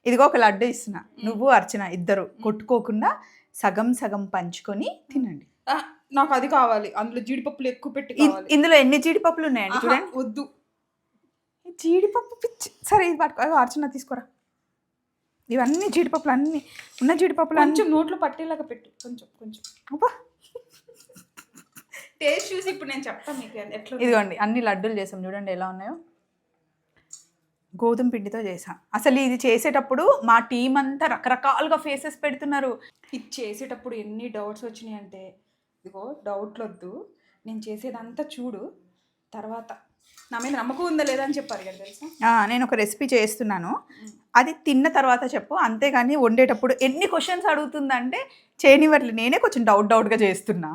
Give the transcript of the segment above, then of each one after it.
ఇదిగో ఒక లడ్డు ఇస్తున్నా, నువ్వు అర్చన ఇద్దరు కొట్టుకోకుండా సగం సగం పంచుకొని తినండి. నాకు అది కావాలి, అందులో జీడిపప్పులు ఎక్కువ పెట్టి కావాలి. ఇందులో ఎన్ని జీడిపప్పులు ఉన్నాయండి చూడండి. వద్దు, జీడిపప్పు పిచ్చి. సరే ఇది పట్టుకో, అర్చన తీసుకోరా. ఇవన్నీ జీడిపప్పులు, అన్నీ ఉన్న జీడిపప్పులు కొంచెం నోట్లో పట్టేలాగా పెట్టు, కొంచెం కొంచెం. అబ్బా, టేస్ట్ చూసి ఇప్పుడు నేను చెప్తాను మీకు ఎట్లా. ఇదిగోండి అన్ని లడ్డూలు చేసాం చూడండి ఎలా ఉన్నాయో. గోధుమ పిండితో చేసా. అసలు ఇది చేసేటప్పుడు మా టీం అంతా రకరకాలుగా ఫేసెస్ పెడుతున్నారు. ఇది చేసేటప్పుడు ఎన్ని డౌట్స్ వచ్చినాయి అంటే, ఇదిగో డౌట్లు వద్దు, నేను చేసేదంతా చూడు, తర్వాత నా మీద నమ్మకం ఉందా లేదా అని చెప్పారు కదా తెలుసా. నేను ఒక రెసిపీ చేస్తున్నాను, అది తిన్న తర్వాత చెప్పు, అంతేగాని వండేటప్పుడు ఎన్ని క్వశ్చన్స్ అడుగుతుందంటే చేయనివర్లు. నేనే కొంచెం డౌట్గా చేస్తున్నా,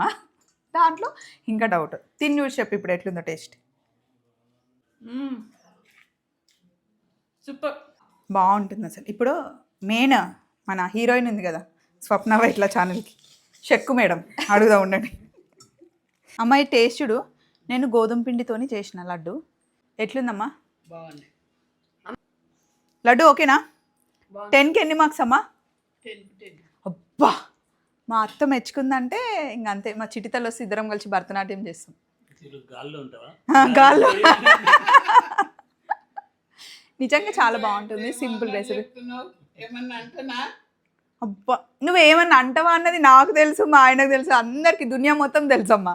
దాంట్లో ఇంకా డౌట్. తిని చూసి చెప్పు ఇప్పుడు ఎట్లుందో టేస్ట్. సూపర్ బాగుంటుంది అసలు. ఇప్పుడు మెయిన్ మన హీరోయిన్ ఉంది కదా స్వప్న వైట్ల ఛానల్కి, షక్కు మేడం అడుగుదా ఉండండి. అమ్మాయి టేస్ట్ చూడు, నేను గోధుమ పిండితోని చేసిన లడ్డు. ఎట్లుందమ్మా? బాగుంది. లడ్డు ఓకేనా? 10కి ఎన్ని మార్క్స్ అమ్మా? 10. అబ్బా, మా అత్త మెచ్చుకుందంటే ఇంక అంతే. మా చిటితలు వస్తే ఇద్దరం కలిసి భరతనాట్యం చేస్తాం. గాల్లో. నిజంగా చాలా బాగుంటుంది, సింపుల్ రెసిపీ. అబ్బా, నువ్వేమన్నా అంటావా అన్నది నాకు తెలుసు, మా ఆయనకు తెలుసు, అందరికి దునియా మొత్తం తెలుసమ్మా.